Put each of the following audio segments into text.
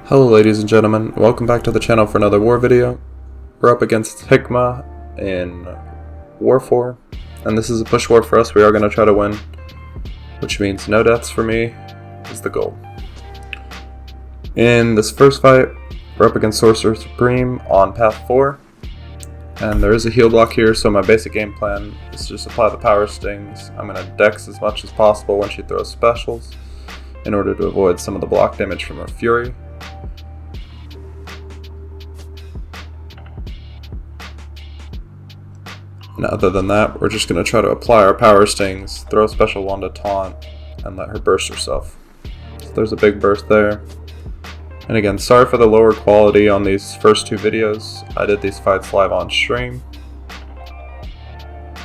Hello ladies and gentlemen, welcome back to the channel for another war video. We're up against Hikma in War 4, and this is a push war for us. We are going to try to win, which means no deaths for me is the goal. In this first fight, we're up against Sorcerer Supreme on path 4, and there is a heal block here, so my basic game plan is to just apply the power stings. I'm going to dex as much as possible when she throws specials in order to avoid some of the block damage from her fury. And other than that, we're just going to try to apply our power stings, throw special 1 to taunt, and let her burst herself. So there's a big burst there. And again, sorry for the lower quality on these first two videos. I did these fights live on stream,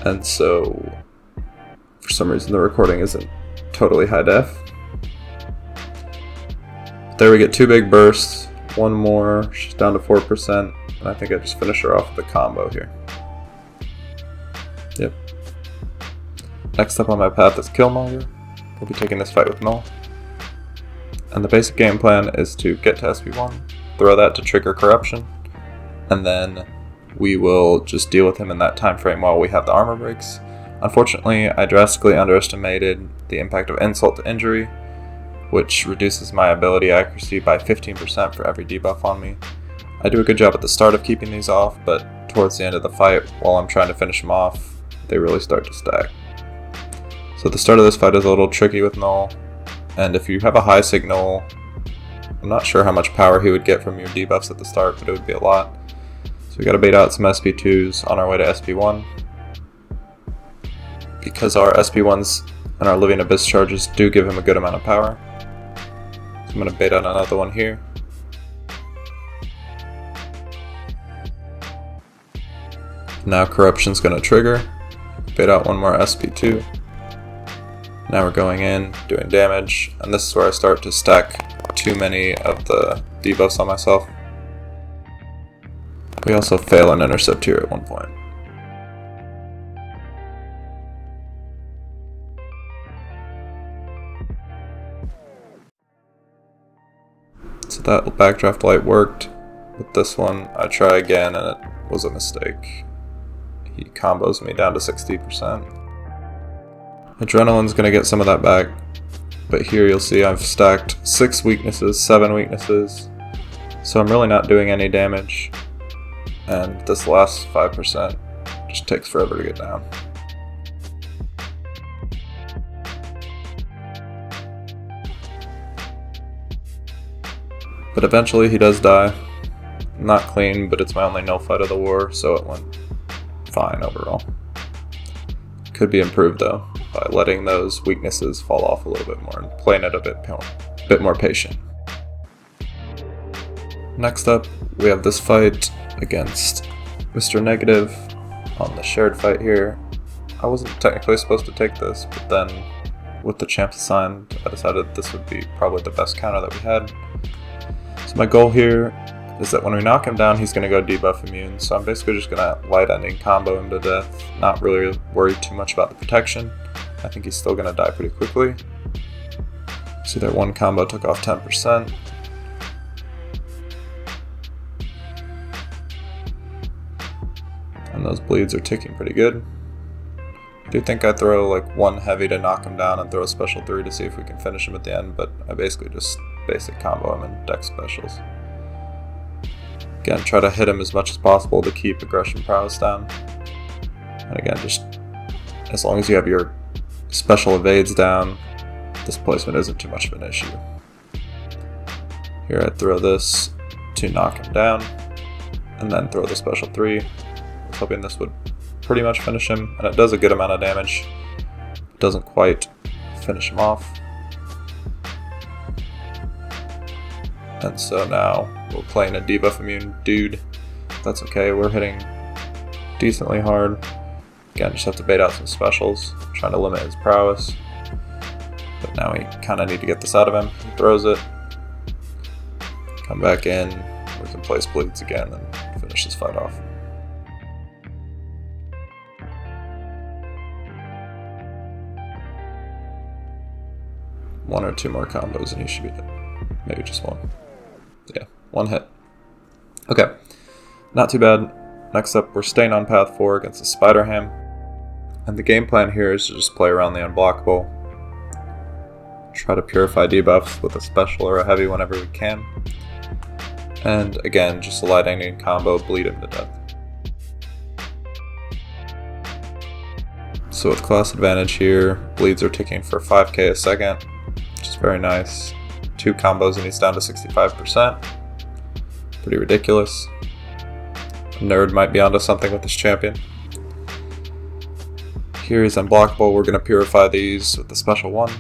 and so for some reason the recording isn't totally high def. There we get two big bursts, one more, she's down to 4%, and I think I just finished her off with a combo here. Yep. Next up on my path is Killmonger. We'll be taking this fight with Null. And the basic game plan is to get to SP1, throw that to trigger corruption, and then we will just deal with him in that time frame while we have the armor breaks. Unfortunately, I drastically underestimated the impact of insult to injury, which reduces my ability accuracy by 15% for every debuff on me. I do a good job at the start of keeping these off, but towards the end of the fight, while I'm trying to finish them off, they really start to stack. So the start of this fight is a little tricky with Null, and if you have a high signal, I'm not sure how much power he would get from your debuffs at the start, but it would be a lot. So we gotta bait out some SP2s on our way to SP1. Because our SP1s and our Living Abyss charges do give him a good amount of power. So I'm gonna bait out another one here. Now Corruption's gonna trigger. Bait out one more SP2. Now we're going in, doing damage, and this is where I start to stack too many of the debuffs on myself. We also fail an intercept here at one point. So that backdraft light worked. With this one, I try again and it was a mistake. He combos me down to 60%. Adrenaline's gonna get some of that back, but here you'll see I've stacked 6 weaknesses, 7 weaknesses, so I'm really not doing any damage, and this last 5% just takes forever to get down. But eventually he does die. Not clean, but it's my only no fight of the war, so it went fine overall. Could be improved though, by letting those weaknesses fall off a little bit more and playing it a bit more patient. Next up, we have this fight against Mr. Negative on the shared fight here. I wasn't technically supposed to take this, but then with the champs assigned, I decided this would be probably the best counter that we had. So my goal here is that when we knock him down, he's going to go debuff immune, so I'm basically just going to light ending combo him to death, not really worried too much about the protection. I think he's still going to die pretty quickly. See, that one combo took off 10%. And those bleeds are ticking pretty good. I do think I throw like one heavy to knock him down and throw a special 3 to see if we can finish him at the end, but I basically just basic combo him and dex specials. Again, try to hit him as much as possible to keep aggression prowess down. And again, just as long as you have your special evades down, displacement isn't too much of an issue. Here I throw this to knock him down, and then throw the special 3. I was hoping this would pretty much finish him, and it does a good amount of damage. It doesn't quite finish him off. And so now we're playing a debuff immune dude. That's okay, we're hitting decently hard. Again, just have to bait out some specials, trying to limit his prowess. But now we kind of need to get this out of him. He throws it. Come back in, we can place bleeds again and finish this fight off. One or two more combos and he should be dead. Maybe just one. Yeah, one hit. Okay, not too bad. Next up, we're staying on path 4 against the Spider-Ham. And the game plan here is to just play around the unblockable. Try to purify debuffs with a special or a heavy whenever we can. And again, just a lightning combo, bleed him to death. So with class advantage here, bleeds are ticking for 5k a second, which is very nice. 2 combos and he's down to 65%. Pretty ridiculous. A nerd might be onto something with this champion. Here he's unblockable. We're going to purify these with the special one.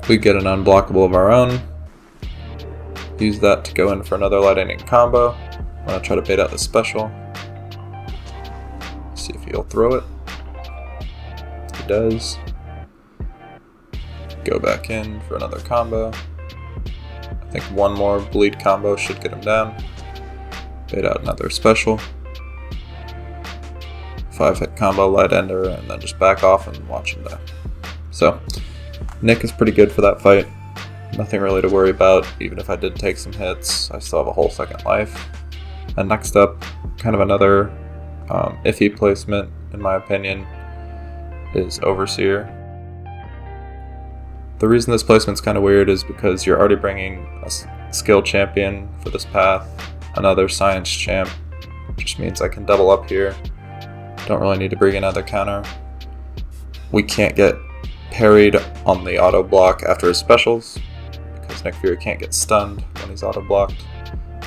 We get an unblockable of our own. Use that to go in for another lightning combo. I'm going to try to bait out the special. See if he'll throw it. He does. Go back in for another combo. I think one more bleed combo should get him down. Bait out another special. 5-hit combo, light ender, and then just back off and watch him die. So, Nick is pretty good for that fight. Nothing really to worry about. Even if I did take some hits, I still have a whole second life. And next up, kind of another iffy placement, in my opinion, is Overseer. The reason this placement's kind of weird is because you're already bringing a skill champion for this path, another science champ, just means I can double up here. Don't really need to bring another counter. We can't get parried on the auto block after his specials, because Nick Fury can't get stunned when he's auto blocked,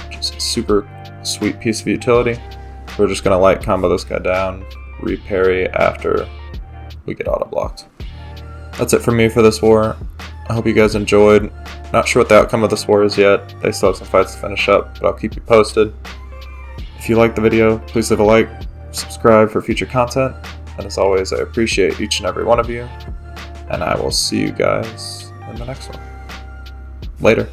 which is a super sweet piece of utility. So we're just going to light combo this guy down, re-parry after we get auto blocked. That's it for me for this war. I hope you guys enjoyed. Not sure what the outcome of this war is yet. They still have some fights to finish up, but I'll keep you posted. If you liked the video, please leave a like, subscribe for future content, and as always, I appreciate each and every one of you, and I will see you guys in the next one. Later.